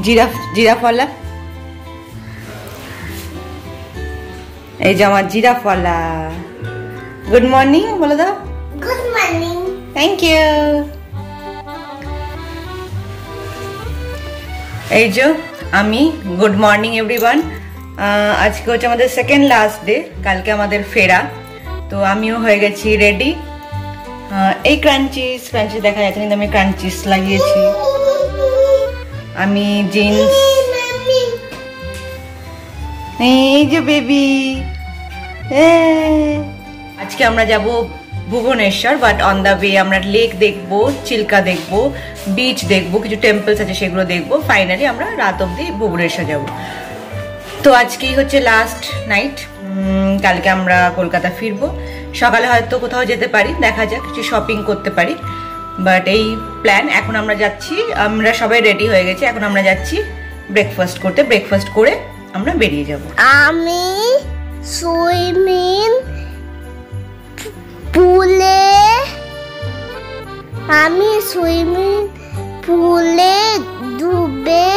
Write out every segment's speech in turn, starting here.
জিরাফওয়ালা, এই যে আমার জিরাফওয়ালা। গুড মর্নিং বলে দাও। Good morning. Thank you. এই যে আমি, গুড মর্নিং এভরিওয়ান। আজকে হচ্ছে আমাদের সেকেন্ড লাস্ট ডে, কালকে আমাদের ফেরা। তো আমিও হয়ে গেছি রেডি। এই ক্রাঞ্চিস দেখা যাচ্ছে কিন্তু আমি ক্রাঞ্চিস লাগিয়েছি। আমি জিন্স, এই যে বেবি। আজকে আমরা যাব Bhubaneswar, but on the way আমরা লেক দেখবো, চিল্কা দেখবো, বিচ দেখবো, কিছু টেম্পলস আছে সেগুলো দেখবো। ফাইনালি আমরা রাত অব্দি ভুবনেশ্বর যাব। তো আজকেই হচ্ছে লাস্ট নাইট, কালকে আমরা কলকাতা ফিরবো। সকালে হয়তো কোথাও যেতে পারি, দেখা যাক, কিছু শপিং করতে পারি, বাট এই প্ল্যান। এখন আমরা যাচ্ছি, আমরা সবাই রেডি হয়ে গেছি, এখন আমরা যাচ্ছি ব্রেকফাস্ট করতে। ব্রেকফাস্ট করে আমরা বেরিয়ে যাব। আমি সুইমিং পুলে ডুবে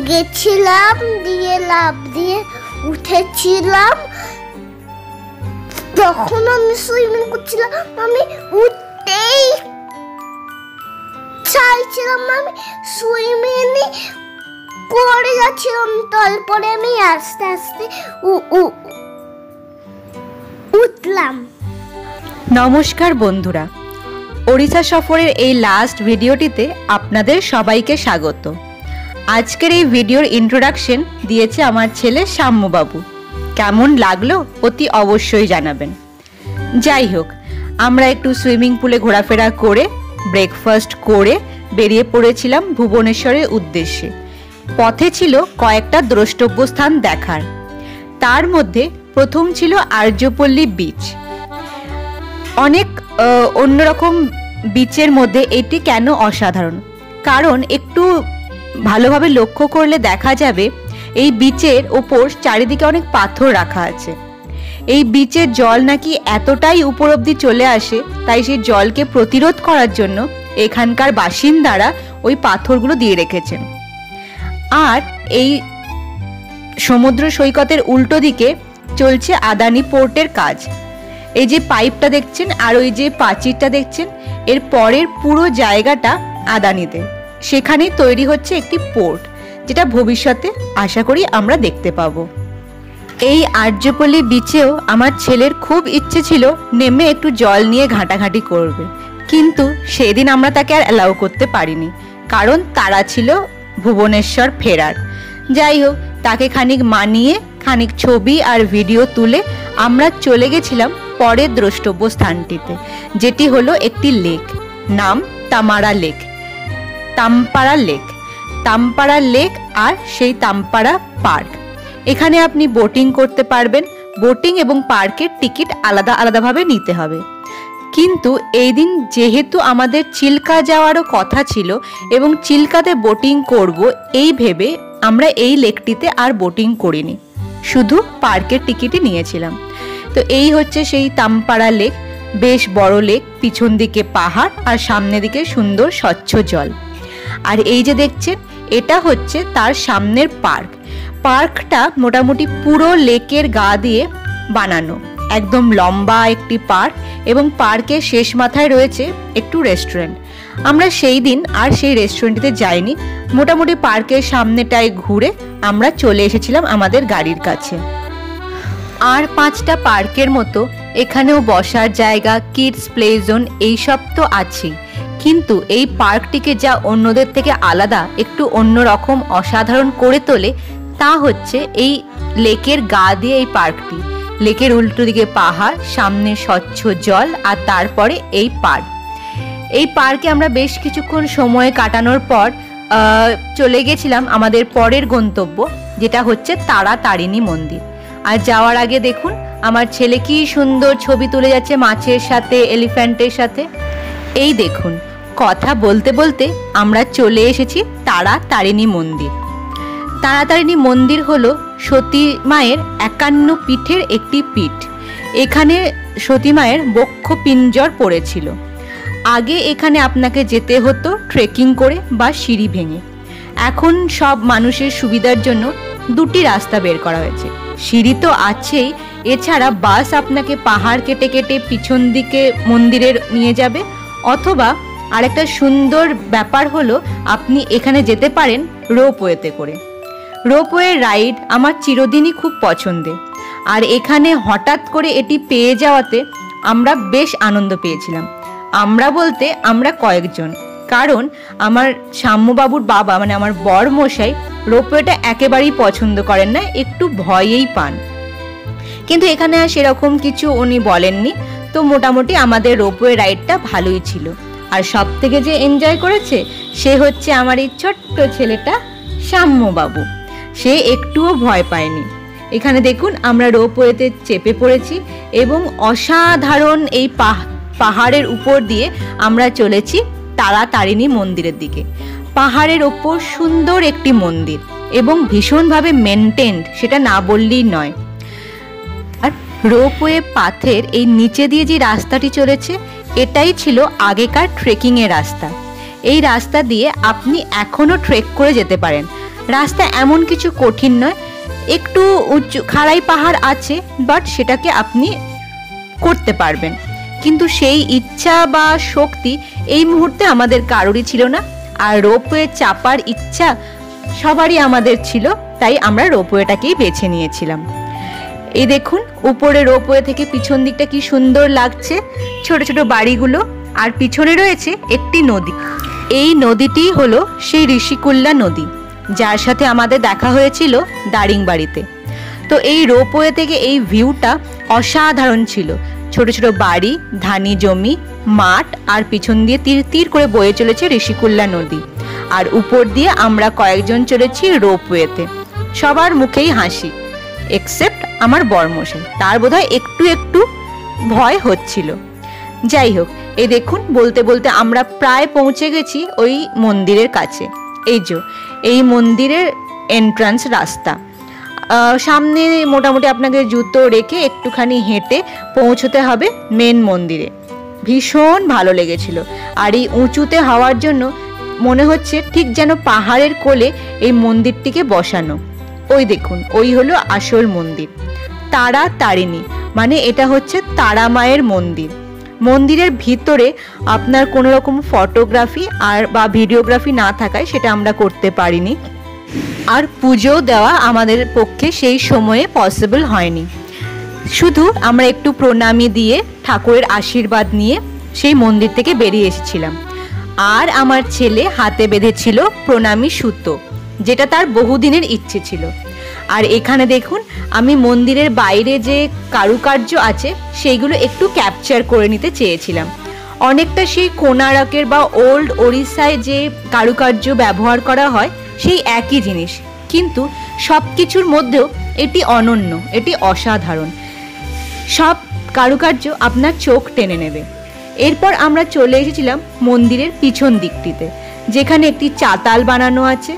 গেছিলাম, দিয়ে লাফ দিয়ে উঠেছিলাম। তখন আমি সুইমিং করছিলাম, আমি উঠতেই চাইছিলাম, আমি সুইমিং করে যাচ্ছিলাম। তারপরে আমি আস্তে আস্তে উঠলাম। নমস্কার বন্ধুরা, ওড়িশা সফরের এই লাস্ট ভিডিওটিতে আপনাদের সবাইকে স্বাগত। আজকের এই ভিডিওর ইন্ট্রোডাকশন দিয়েছে আমার ছেলে সাম্যবাবু। কেমন লাগলো অতি অবশ্যই জানাবেন। যাই হোক, আমরা একটু সুইমিং পুলে ঘোরাফেরা করে ব্রেকফাস্ট করে বেরিয়ে পড়েছিলাম ভুবনেশ্বরের উদ্দেশ্যে। পথে ছিল কয়েকটা দ্রষ্টব্য স্থান দেখার। তার মধ্যে প্রথম ছিল আর্যপল্লী বিচ। অনেক অন্যরকম বিচের মধ্যে এটি কেন অসাধারণ, কারণ একটু ভালোভাবে লক্ষ্য করলে দেখা যাবে এই বিচের ওপর চারিদিকে অনেক পাথর রাখা আছে। এই বিচের জল নাকি এতটাই উপর অব্দি চলে আসে, তাই সেই জলকে প্রতিরোধ করার জন্য এখানকার বাসিন্দারা ওই পাথরগুলো দিয়ে রেখেছেন। আর এই সমুদ্র সৈকতের উল্টো দিকে চলছে আদানি পোর্টের কাজ। এই যে পাইপটা দেখছেন আর ওই যে প্রাচীরটা দেখছেন, এর পরের পুরো জায়গাটা আদানিতে। সেখানেই তৈরি হচ্ছে একটি পোর্ট, যেটা ভবিষ্যতে আশা করি আমরা দেখতে পাবো। এই আর্যপল্লী বিচেও আমার ছেলের খুব ইচ্ছে ছিল নেমে একটু জল নিয়ে ঘাঁটাঘাঁটি করবে, কিন্তু সেদিন আমরা তাকে আর অ্যালাউ করতে পারিনি, কারণ তারা ছিল ভুবনেশ্বর ফেরার। যাই হোক, তাকে খানিক মানিয়ে খানিক ছবি আর ভিডিও তুলে আমরা চলে গেছিলাম পরের দ্রষ্টব্য স্থানটিতে, যেটি হলো একটি লেক, নাম তামারা লেক, তামপাড়া লেক আর সেই তামপাড়া পার্ক। এখানে আপনি বোটিং করতে পারবেন। বোটিং এবং পার্কের টিকিট আলাদা আলাদাভাবে নিতে হবে। কিন্তু এই দিন যেহেতু আমাদের চিল্কা যাওয়ারও কথা ছিল এবং চিল্কাতে বোটিং করব এই ভেবে আমরা এই লেকটিতে আর বোটিং করিনি, শুধু পার্কের টিকিটই নিয়েছিলাম। তো এই হচ্ছে সেই তামপাড়া লেক, বেশ বড় লেক, পিছন দিকে পাহাড় আর সামনে দিকে সুন্দর স্বচ্ছ জল। আর এই যে দেখছেন, এটা হচ্ছে তার সামনের পার্ক। পার্কটা মোটামুটি পুরো লেকের গা দিয়ে বানানো, একদম লম্বা একটি পার্ক, এবং পার্কের শেষ মাথায় রয়েছে একটু রেস্টুরেন্ট। আমরা সেই দিন আর সেই রেস্টুরেন্টটিতে যাইনি, মোটামুটি পার্কের সামনেটায় ঘুরে আমরা চলে এসেছিলাম আমাদের গাড়ির কাছে। আর 5টা পার্কের মতো এখানেও বসার জায়গা, কিডস প্লে জোন এইসব তো আছেই, কিন্তু এই পার্কটিকে যা অন্যদের থেকে আলাদা, একটু অন্যরকম অসাধারণ করে তোলে তা হচ্ছে এই লেকের গা দিয়ে এই পার্কটি। লেকের উল্টো দিকে পাহাড়, সামনে স্বচ্ছ জল, আর তারপরে এই পার্ক। এই পার্কে আমরা বেশ কিছুক্ষণ সময় কাটানোর পর চলে গেছিলাম আমাদের পরের গন্তব্য, যেটা হচ্ছে তারাতারিণী মন্দির। আর যাওয়ার আগে দেখুন আমার ছেলে কি সুন্দর ছবি তুলে যাচ্ছে মাছের সাথে, এলিফ্যান্টের সাথে। এই দেখুন, কথা বলতে বলতে আমরা চলে এসেছি তারাতারিণী মন্দির। তারাতারিণী মন্দির হলো সতী মায়ের 51 পীঠের একটি পীঠ। এখানে সতী মায়ের বক্ষ পিঞ্জর পড়েছিল। আগে এখানে আপনাকে যেতে হতো ট্রেকিং করে বা সিঁড়ি ভেঙে। এখন সব মানুষের সুবিধার জন্য দুটি রাস্তা বের করা হয়েছে। সিঁড়ি তো আছেই, এছাড়া বাস আপনাকে পাহাড় কেটে কেটে পিছন দিকে মন্দিরের নিয়ে যাবে, অথবা আরেকটা সুন্দর ব্যাপার হলো আপনি এখানে যেতে পারেন রোপওয়েতে করে। রোপওয়ে রাইড আমার চিরদিনই খুব পছন্দের, আর এখানে হঠাৎ করে এটি পেয়ে যাওয়াতে আমরা বেশ আনন্দ পেয়েছিলাম। আমরা বলতে আমরা কয়েকজন, কারণ আমার সাম্যবাবুর বাবা মানে আমার বর মশাই রোপওয়েটা একেবারেই পছন্দ করেন না, একটু ভয়েই পান। কিন্তু এখানে আর সেরকম কিছু উনি বলেননি, তো মোটামুটি আমাদের রোপওয়ে রাইডটা ভালোই ছিল। আর সব থেকে যে এনজয় করেছে সে হচ্ছে আমার এই ছোট্ট ছেলেটা সাম্যবাবু, সে একটুও ভয় পায়নি। এখানে দেখুন আমরা রোপওয়েতে চেপে পড়েছি এবং অসাধারণ এই পাহাড়ের উপর দিয়ে আমরা চলেছি তারাতারিণী মন্দিরের দিকে। পাহাড়ের ওপর সুন্দর একটি মন্দির এবং ভীষণভাবে মেনটেন্ড, সেটা না বললেই নয়। আর রোপওয়ে পাথের এই নিচে দিয়ে যে রাস্তাটি চলেছে এটাই ছিল আগেকার ট্রেকিংয়ের রাস্তা। এই রাস্তা দিয়ে আপনি এখনও ট্রেক করে যেতে পারেন। রাস্তা এমন কিছু কঠিন নয়, একটু উঁচু খাড়াই পাহাড় আছে, বাট সেটাকে আপনি করতে পারবেন। কিন্তু সেই ইচ্ছা বা শক্তি এই মুহূর্তে আমাদের কারোরই ছিল না, আর রোপওয়ে চাপার ইচ্ছা সবারই আমাদের ছিল, তাই আমরা রোপওয়েটাকেই বেছে নিয়েছিলাম। এই দেখুন উপরে রোপওয়ে থেকে পিছন দিকটা কি সুন্দর লাগছে, ছোট ছোট বাড়িগুলো, আর পিছনে রয়েছে একটি নদী। এই নদীটি হলো সেই ঋষিকুল্যা নদী, যার সাথে আমাদের দেখা হয়েছিল দারিংবাড়িতে। তো এই রোপওয়ে থেকে এই ভিউটা অসাধারণ ছিল। ছোট ছোট বাড়ি, ধানি জমি, মাঠ, আর পিছন দিয়ে তীর তীর করে বয়ে চলেছে ঋষিকুল্যা নদী। আর উপর দিয়ে আমরা কয়েকজন চলেছি রোপওয়েতে। সবার মুখেই হাসি, এক্সেপ্ট আমার বরমশাই, তার বোধহয় একটু একটু ভয় হচ্ছিল। যাই হোক, এই দেখুন বলতে বলতে আমরা প্রায় পৌঁছে গেছি ওই মন্দিরের কাছে। এই মন্দিরের এন্ট্রান্স রাস্তা, সামনে মোটামুটি আপনাকে জুতো রেখে একটুখানি হেঁটে পৌঁছতে হবে মেন মন্দিরে। ভীষণ ভালো লেগেছিল, আর এই উঁচুতে হওয়ার জন্য মনে হচ্ছে ঠিক যেন পাহাড়ের কোলে এই মন্দিরটিকে বসানো। ওই দেখুন, ওই হলো আসল মন্দির, তারাতারিণী, মানে এটা হচ্ছে তারা মায়ের মন্দির। মন্দিরের ভিতরে আপনার কোনো রকম ফটোগ্রাফি আর বা ভিডিওগ্রাফি না থাকায় সেটা আমরা করতে পারিনি, আর পুজো দেওয়া আমাদের পক্ষে সেই সময়ে পসিবল হয়নি। শুধু আমরা একটু প্রণামী দিয়ে ঠাকুরের আশীর্বাদ নিয়ে সেই মন্দির থেকে বেরিয়ে এসেছিলাম। আর আমার ছেলে হাতে বেঁধেছিল প্রণামী সুতো, যেটা তার বহুদিনের ইচ্ছে ছিল। আর এখানে দেখুন আমি মন্দিরের বাইরে যে কারুকার্য আছে সেইগুলো একটু ক্যাপচার করে নিতে চেয়েছিলাম। অনেকটা সেই কোণারকের বা ওল্ড ওড়িশায় যে কারুকার্য ব্যবহার করা হয় সেই একই জিনিস, কিন্তু সব কিছুর মধ্যেও এটি অনন্য, এটি অসাধারণ। সব কারুকার্য আপনার চোখ টেনে নেবে। এরপর আমরা চলে এসেছিলাম মন্দিরের পিছন দিকটিতে, যেখানে একটি চাতাল বানানো আছে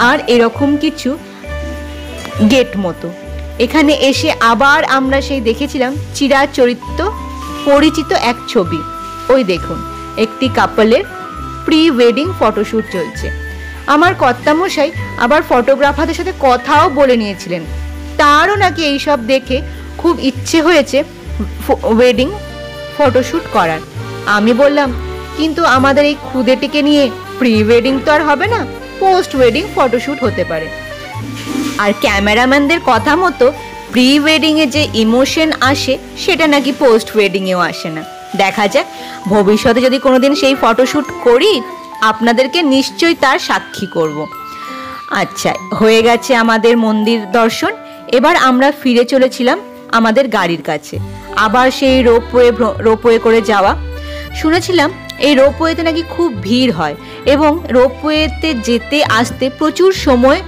আর এরকম কিছু গেট মতো। এখানে এসে আবার আমরা সেই দেখেছিলাম চিরাচরিত পরিচিত এক ছবি। ওই দেখুন একটি কাপলের প্রি ওয়েডিং ফটোশ্যুট চলছে। আমার কর্তামশাই আবার ফটোগ্রাফারদের সাথে কথাও বলে নিয়েছিলেন, তারও নাকি এইসব দেখে খুব ইচ্ছে হয়েছে ওয়েডিং ফটোশ্যুট করার। আমি বললাম, কিন্তু আমাদের এই খুদেটিকে নিয়ে প্রি ওয়েডিং তো আর হবে না, পোস্ট ওয়েডিং ফটোশ্যুট হতে পারে। আর ক্যামেরাম্যানদের কথা মতো প্রি ওয়েডিংয়ে যে ইমোশন আসে সেটা নাকি পোস্ট ওয়েডিংয়েও আসে না। দেখা যাক, ভবিষ্যতে যদি কোনোদিন সেই ফটোশ্যুট করি আপনাদেরকে নিশ্চয়ই তার সাক্ষী করব। আচ্ছা, হয়ে গেছে আমাদের মন্দির দর্শন। এবার আমরা ফিরে চলেছিলাম আমাদের গাড়ির কাছে, আবার সেই রোপওয়ে করে যাওয়া। শুনেছিলাম এই রোপওয়েতে নাকি খুব ভিড় হয় এবং রোপওয়েতে যেতে আসতে প্রচুর সময়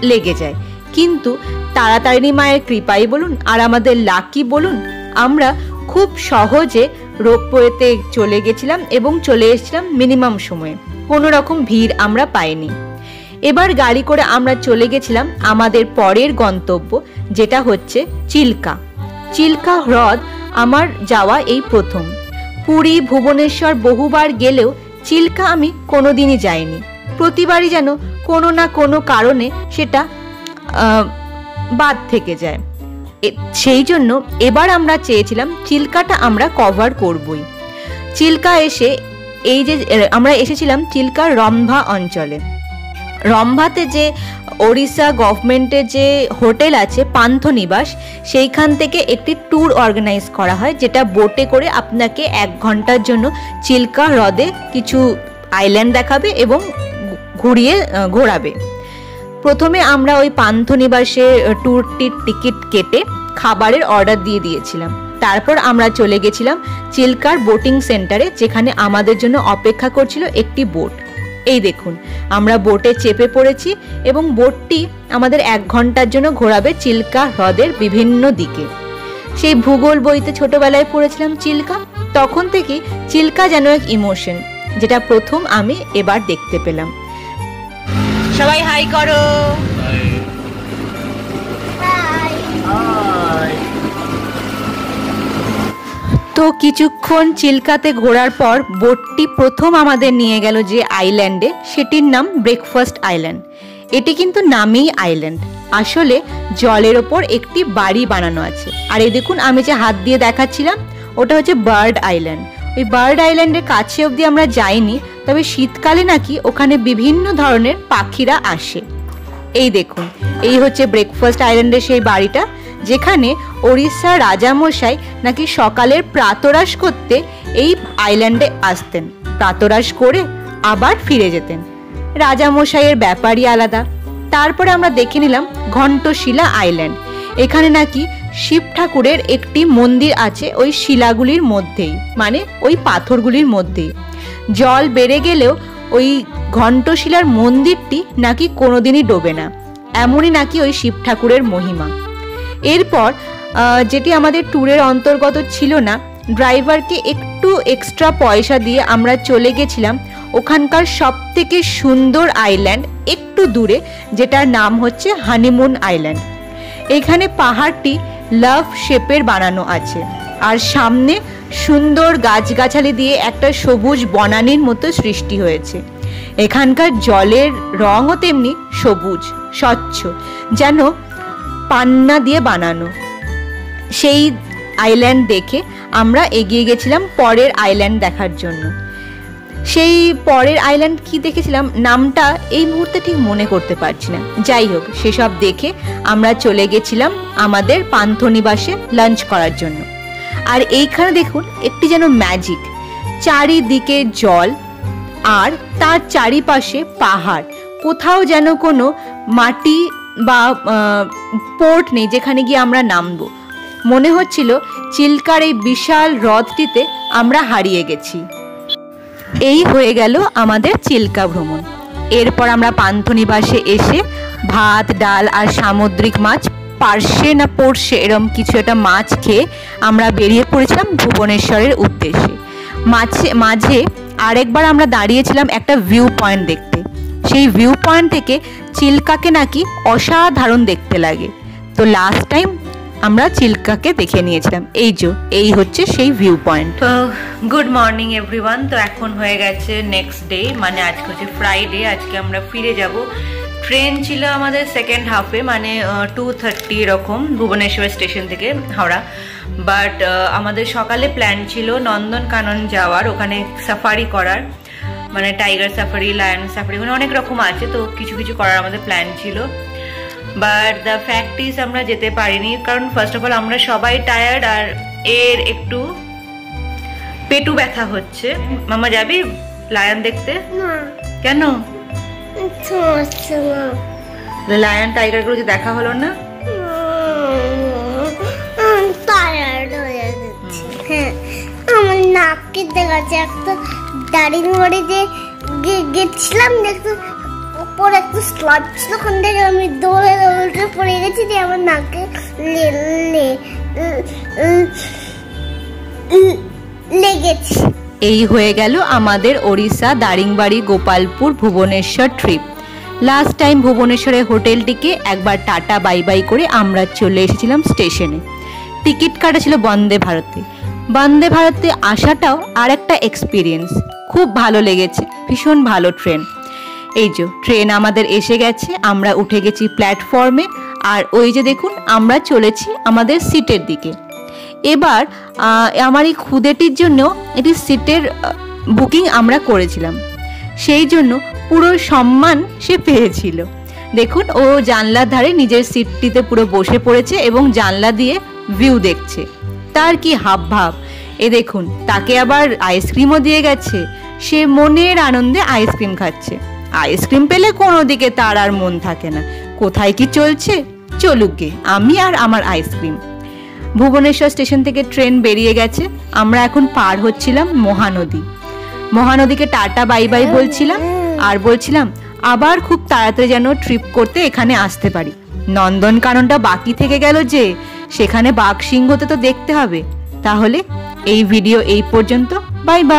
লেগে যায়, কিন্তু তারাতারিণী মায়ের কৃপাই বলুন আর আমাদের লাকি বলুন, আমরা খুব সহজে রোপওয়েতে চলে গেছিলাম এবং চলে এসেছিলাম মিনিমাম সময়ে। কোনো রকম ভিড় আমরা পাইনি। এবার গাড়ি করে আমরা চলে গেছিলাম আমাদের পরের গন্তব্য, যেটা হচ্ছে চিল্কা। চিল্কা হ্রদ আমার যাওয়া এই প্রথম। পুরী, ভুবনেশ্বর বহুবার গেলেও চিল্কা আমি কোনোদিনই যাইনি। প্রতিবারই যেন কোনো না কোনো কারণে সেটা বাদ থেকে যায়। সেই জন্য এবার আমরা চেয়েছিলাম চিল্কাটা আমরা কভার করবই। চিল্কা এসে এই যে আমরা এসেছিলাম চিল্কার রম্ভা অঞ্চলে। রম্ভাতে যে ওড়িশা গভর্নমেন্টের যে হোটেল আছে পান্থনিবাস, সেইখান থেকে একটি ট্যুর অর্গানাইজ করা হয়, যেটা বোটে করে আপনাকে 1 ঘন্টার জন্য চিল্কা হ্রদে কিছু আইল্যান্ড দেখাবে এবং ঘোরাবে। প্রথমে আমরা ওই পান্থনিবাসে ট্যুরটির টিকিট কেটে খাবারের অর্ডার দিয়ে দিয়েছিলাম। তারপর আমরা চলে গেছিলাম চিল্কার বোটিং সেন্টারে, যেখানে আমাদের জন্য অপেক্ষা করছিল একটি বোট। এই দেখুন, আমরা বোটে চেপে পড়েছি এবং বোটটি আমাদের 1 ঘন্টার জন্য ঘোরাবে চিল্কা হ্রদের বিভিন্ন দিকে। সেই ভূগোল বইতে ছোটবেলায় পড়েছিলাম চিল্কা, তখন থেকে চিল্কা যেন এক ইমোশন, যেটা প্রথম আমি এবার দেখতে পেলাম। সবাই হাই করো। তো কিছুক্ষণ চিল্কাতে ঘোরার পর বোটটি প্রথম আমাদের নিয়ে গেল যে আইল্যান্ডে, সেটির নাম ব্রেকফাস্ট আইল্যান্ড। এটি কিন্তু নামেই আইল্যান্ড, আসলে জলের ওপর একটি বাড়ি বানানো আছে। আর এই দেখুন, আমি যে হাত দিয়ে দেখাচ্ছিলাম ওটা হচ্ছে বার্ড আইল্যান্ড। ওই বার্ড আইল্যান্ডের কাছে অবধি আমরা যাইনি, তবে শীতকালে নাকি ওখানে বিভিন্ন ধরনের পাখিরা আসে। এই দেখুন, এই হচ্ছে ব্রেকফাস্ট আইল্যান্ডের সেই বাড়িটা, যেখানে ওড়িশা রাজামশাই নাকি সকালের প্রাতরাশ করতে এই আইল্যান্ডে আসতেন, প্রাতরাশ করে আবার ফিরে যেতেন। রাজামশাইয়ের ব্যাপারই আলাদা। তারপরে আমরা দেখে নিলাম ঘণ্টশিলা আইল্যান্ড। এখানে নাকি শিব ঠাকুরের একটি মন্দির আছে ওই শিলাগুলির মধ্যেই, মানে ওই পাথরগুলির মধ্যেই। জল বেড়ে গেলেও ওই ঘণ্টশিলার মন্দিরটি নাকি কোনোদিনই ডোবে না, এমনই নাকি ওই শিব ঠাকুরের মহিমা। এরপর যেটি আমাদের ট্যুরের অন্তর্গত ছিল না, ড্রাইভারকে একটু এক্সট্রা পয়সা দিয়ে আমরা চলে গেছিলাম ওখানকার সবথেকে সুন্দর আইল্যান্ড একটু দূরে, যেটার নাম হচ্ছে হানিমুন আইল্যান্ড। এখানে পাহাড়টি লাভ শেপের বানানো আছে, আর সামনে সুন্দর গাছগাছালি দিয়ে একটা সবুজ বনানীর মতো সৃষ্টি হয়েছে। এখানকার জলের রঙও তেমনি সবুজ স্বচ্ছ, যেন পান্না দিয়ে বানানো। সেই আইল্যান্ড দেখে আমরা এগিয়ে গেছিলাম পরের আইল্যান্ড দেখার জন্য। সেই পরের আইল্যান্ড কি দেখেছিলাম নামটা এই মুহূর্তে ঠিক মনে করতে পারছি না। যাই হোক, সেসব দেখে আমরা চলে গেছিলাম আমাদের পান্থনিবাসে লাঞ্চ করার জন্য। আর এইখানে দেখুন একটি যেন ম্যাজিক, চারিদিকে জল আর তার চারিপাশে পাহাড়, কোথাও যেন কোনো মাটি বা পোর্ট নেই যেখানে গিয়ে আমরা নামবো। মনে হচ্ছিল চিল্কার এই বিশাল হ্রদটিতে আমরা হারিয়ে গেছি। এই হয়ে গেল আমাদের চিল্কা ভ্রমণ। এরপর আমরা পান্থনিবাসে এসে ভাত ডাল আর সামুদ্রিক মাছ, পার্শে না পড়শে এরম কিছু একটা মাছ খেয়ে আমরা বেরিয়ে পড়েছিলাম ভুবনেশ্বরের উদ্দেশ্যে। মাঝে আরেকবার আমরা দাঁড়িয়েছিলাম একটা ভিউ পয়েন্ট দেখতে। সেই ভিউ পয়েন্ট থেকে চিল্কাকে নাকি অসাধারণ দেখতে লাগে। তো লাস্ট টাইম আমরা চিল্কাকে দেখে নিয়েছিলাম। এই হচ্ছে সেই ভিউ পয়েন্ট। তো গুড মর্নিং এভরিওয়ান। তো এখন হয়ে গেছে নেক্সট ডে, মানে আজকে হচ্ছে ফ্রাইডে। আজকে আমরা ফিরে যাব। ট্রেন ছিল আমাদের সেকেন্ড হাফে, মানে 2:30 এরকম ভুবনেশ্বর স্টেশন থেকে হাওড়া। বাট আমাদের সকালে প্ল্যান ছিল নন্দনকানন যাওয়ার, ওখানে সাফারি করার, মানে টাইগার সাফারি, লায়ন সাফারি, মানে অনেক রকম আছে। তো কিছু কিছু করার আমাদের প্ল্যান ছিল। বাট দ্য ফ্যাক্ট ইজ আমরা যেতে পারিনি, কারণ ফার্স্ট অফ অল আমরা সবাই টায়ার্ড, আর এর একটু পেটু ব্যথা হচ্ছে। মামা যাবি লায়ন দেখতে? কেন? লায়ন টাইগার গুলো যে দেখা হলো না, আমার নাককে দেখাচ্ছে। একটা দারিংবাড়ি যে গেছিলাম দেখতে, উপর একটা স্লট ছিল, ওখান থেকে আমি দৌড়ে উল্টে পড়ে গেছি, দিয়ে আমার নাকে লেগেছে। এই হয়ে গেল আমাদের Odisha Daringbadi Gopalpur Bhubaneswar trip. Last time ভুবনেশ্বরের হোটেলটিকে একবার টাটা বাই বাই করে আমরা চলে এসেছিলাম স্টেশনে। টিকিট কাটা ছিল বন্দে ভারতে। বন্দে ভারতে আসাটাও আর একটা এক্সপিরিয়েন্স, খুব ভালো লেগেছে, ভীষণ ভালো ট্রেন। এই যে ট্রেন আমাদের এসে গেছে, আমরা উঠে গেছি প্ল্যাটফর্মে, আর ওই যে দেখুন আমরা চলেছি আমাদের সিটের দিকে। এবার আমার এই খুদেটির জন্য এটি সিটের বুকিং আমরা করেছিলাম, সেই জন্য পুরো সম্মান সে পেয়েছিল। দেখুন ও জানলার ধারে নিজের সিটটিতে পুরো বসে পড়েছে এবং জানলা দিয়ে ভিউ দেখছে। তার কি হাব ভাব, এ দেখুন তাকে আবার আইসক্রিমও দিয়ে গেছে, সে মনের আনন্দে আইসক্রিম খাচ্ছে। আইসক্রিম পেলে কোনো দিকে তার আর মন থাকে না, কোথায় কি চলছে চলুক গে, আমি আর আমার আইসক্রিম। ভুবনেশ্বর স্টেশন থেকে ট্রেন বেরিয়ে গেছে, আমরা এখন পার হচ্ছিলাম মহানদী। মহানদীকে টাটা বাই বাই বলছিলাম, আর বলছিলাম আবার খুব তাড়াতাড়ি যেন ট্রিপ করতে এখানে আসতে পারি। নন্দনকাননটা বাকি থেকে গেল যে, সেখানে বাঘ সিংহতে তো দেখতে হবে। তাহলে এই ভিডিও এই পর্যন্ত, বাই বাই।